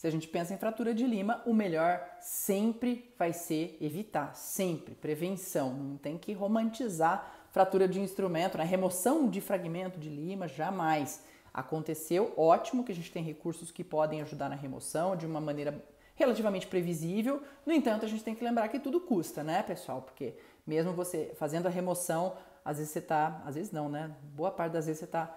Se a gente pensa em fratura de lima, o melhor sempre vai ser evitar, sempre, prevenção. Não tem que romantizar fratura de instrumento, né? Remoção de fragmento de lima, jamais. Aconteceu, ótimo que a gente tem recursos que podem ajudar na remoção de uma maneira relativamente previsível. No entanto, a gente tem que lembrar que tudo custa, né, pessoal? Porque mesmo você fazendo a remoção, às vezes você tá, às vezes não, né? Boa parte das vezes você tá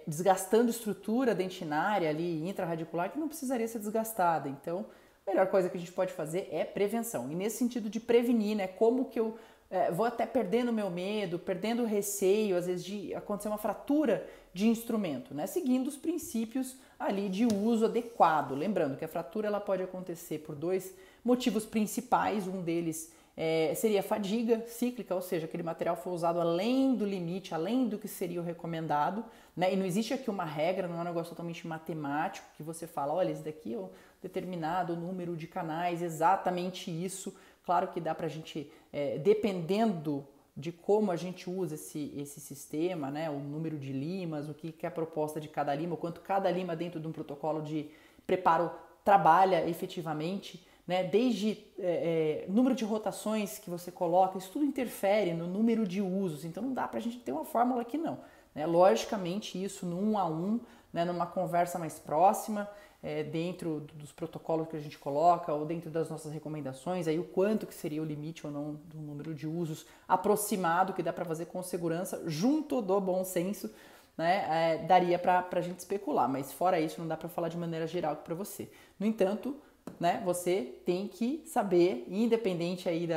desgastando estrutura dentinária ali, intraradicular, que não precisaria ser desgastada. Então, a melhor coisa que a gente pode fazer é prevenção. E nesse sentido de prevenir, né? Como que eu vou até perdendo o meu medo, perdendo o receio, às vezes, de acontecer uma fratura de instrumento, né? Seguindo os princípios ali de uso adequado. Lembrando que a fratura ela pode acontecer por dois motivos principais. Um deles seria a fadiga cíclica, ou seja, aquele material foi usado além do limite, além do que seria o recomendado, né? E não existe aqui uma regra, não é um negócio totalmente matemático que você fala, olha, esse daqui é um determinado número de canais, exatamente isso. Claro que dá pra gente, dependendo de como a gente usa esse sistema, né? O número de limas, o que é a proposta de cada lima, o quanto cada lima dentro de um protocolo de preparo trabalha efetivamente, né? Desde número de rotações que você coloca, isso tudo interfere no número de usos, então não dá pra gente ter uma fórmula aqui não, né? Logicamente isso no 1 a 1, né? Numa conversa mais próxima, dentro dos protocolos que a gente coloca ou dentro das nossas recomendações, aí o quanto que seria o limite ou não do número de usos aproximado que dá para fazer com segurança, junto do bom senso, né? Daria para a gente especular, mas fora isso não dá para falar de maneira geral para você. No entanto, né, você tem que saber, independente aí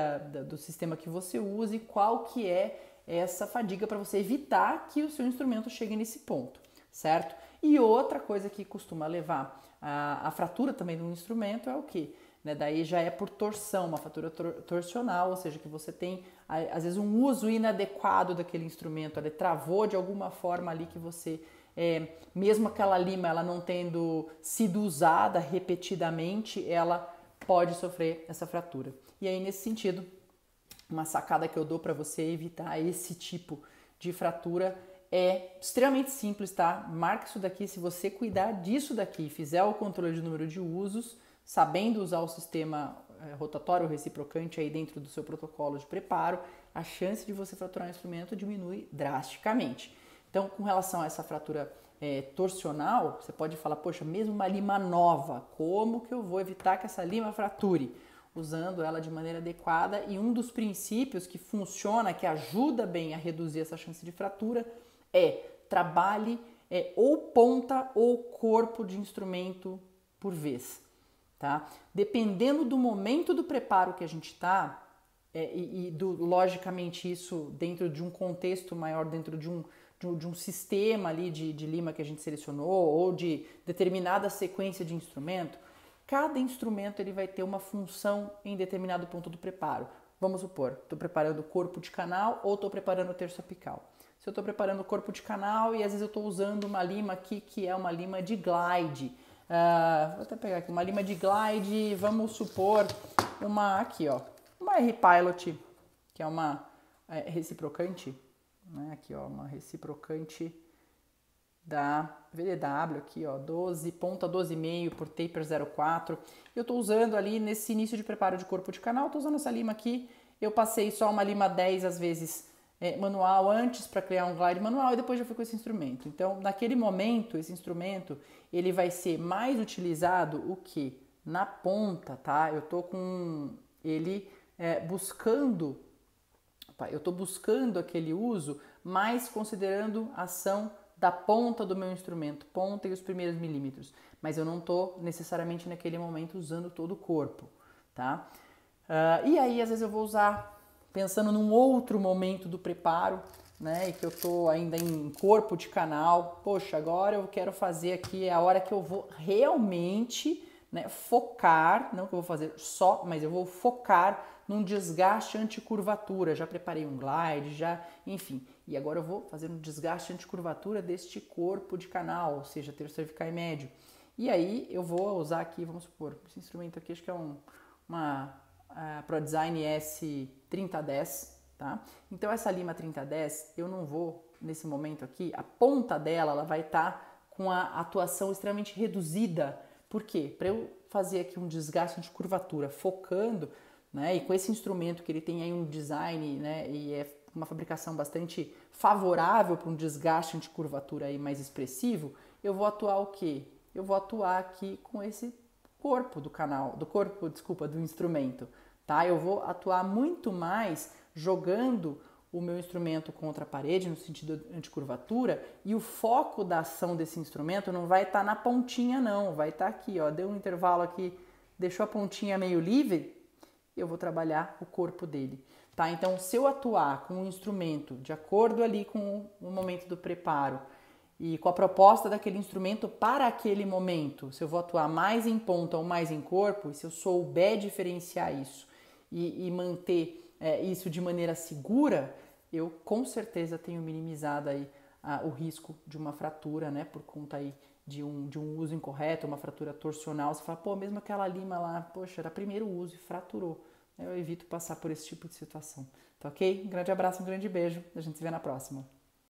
do sistema que você use, qual que é essa fadiga para você evitar que o seu instrumento chegue nesse ponto, certo? E outra coisa que costuma levar a fratura também de um instrumento é o quê? Né, daí já é por torção, uma fratura torsional, ou seja, que você tem às vezes um uso inadequado daquele instrumento, ele travou de alguma forma ali que você, mesmo aquela lima ela não tendo sido usada repetidamente, ela pode sofrer essa fratura. E aí nesse sentido, uma sacada que eu dou para você evitar esse tipo de fratura é extremamente simples, tá? Marca isso daqui, se você cuidar disso daqui, fizer o controle de número de usos, sabendo usar o sistema rotatório reciprocante aí dentro do seu protocolo de preparo, a chance de você fraturar um instrumento diminui drasticamente. Então, com relação a essa fratura torsional, você pode falar, poxa, mesmo uma lima nova, como que eu vou evitar que essa lima frature? Usando ela de maneira adequada, e um dos princípios que funciona, que ajuda bem a reduzir essa chance de fratura, trabalhe ou ponta ou corpo de instrumento por vez, tá? Dependendo do momento do preparo que a gente está, logicamente isso dentro de um contexto maior, dentro de um sistema ali de lima que a gente selecionou, ou de determinada sequência de instrumento, cada instrumento ele vai ter uma função em determinado ponto do preparo. Vamos supor, estou preparando corpo de canal ou estou preparando terço apical. Se eu estou preparando o corpo de canal e às vezes eu estou usando uma lima aqui que é uma lima de glide. Vou até pegar aqui uma lima de glide, vamos supor uma aqui, ó, uma R-Pilot, que é uma reciprocante, né? Aqui, ó, uma reciprocante da VDW aqui, ó, 12, ponta 12,5 por taper 0,4. Eu estou usando ali nesse início de preparo de corpo de canal, estou usando essa lima aqui. Eu passei só uma lima 10 às vezes manual antes para criar um glide manual e depois já fui com esse instrumento. Então, naquele momento, esse instrumento ele vai ser mais utilizado o que? Na ponta, tá? Eu tô com ele buscando, eu tô buscando aquele uso, mas considerando a ação da ponta do meu instrumento, ponta e os primeiros milímetros, mas eu não estou necessariamente naquele momento usando todo o corpo, tá? E aí às vezes eu vou usar pensando num outro momento do preparo, né, e que eu estou ainda em corpo de canal. Poxa, agora eu quero fazer aqui, é a hora que eu vou realmente, né, focar, não que eu vou fazer só, mas eu vou focar num desgaste anticurvatura. Já preparei um glide, enfim. E agora eu vou fazer um desgaste anticurvatura deste corpo de canal, ou seja, terço cervical e médio. E aí eu vou usar aqui, vamos supor, esse instrumento aqui acho que é uma ProDesign S3010, tá? Então essa lima 3010, eu não vou, nesse momento aqui, a ponta dela ela vai estar com a atuação extremamente reduzida Por quê? Para eu fazer aqui um desgaste de curvatura focando, né, e com esse instrumento que ele tem aí um design, né, e é uma fabricação bastante favorável para um desgaste de curvatura aí mais expressivo, eu vou atuar o quê? Eu vou atuar aqui com esse corpo do canal, do instrumento, tá? Eu vou atuar muito mais jogando o meu instrumento contra a parede no sentido anticurvatura, e o foco da ação desse instrumento não vai estar na pontinha não, vai estar aqui, ó, deu um intervalo aqui, deixou a pontinha meio livre, eu vou trabalhar o corpo dele, tá? Então, se eu atuar com um instrumento de acordo ali com o momento do preparo e com a proposta daquele instrumento para aquele momento, se eu vou atuar mais em ponta ou mais em corpo, e se eu souber diferenciar isso e manter isso de maneira segura, eu com certeza tenho minimizado aí o risco de uma fratura, né, por conta aí de um uso incorreto, uma fratura torsional. Você fala, pô, mesmo aquela lima lá, poxa, era primeiro uso e fraturou. Eu evito passar por esse tipo de situação. Tá ok? Um grande abraço, um grande beijo. A gente se vê na próxima.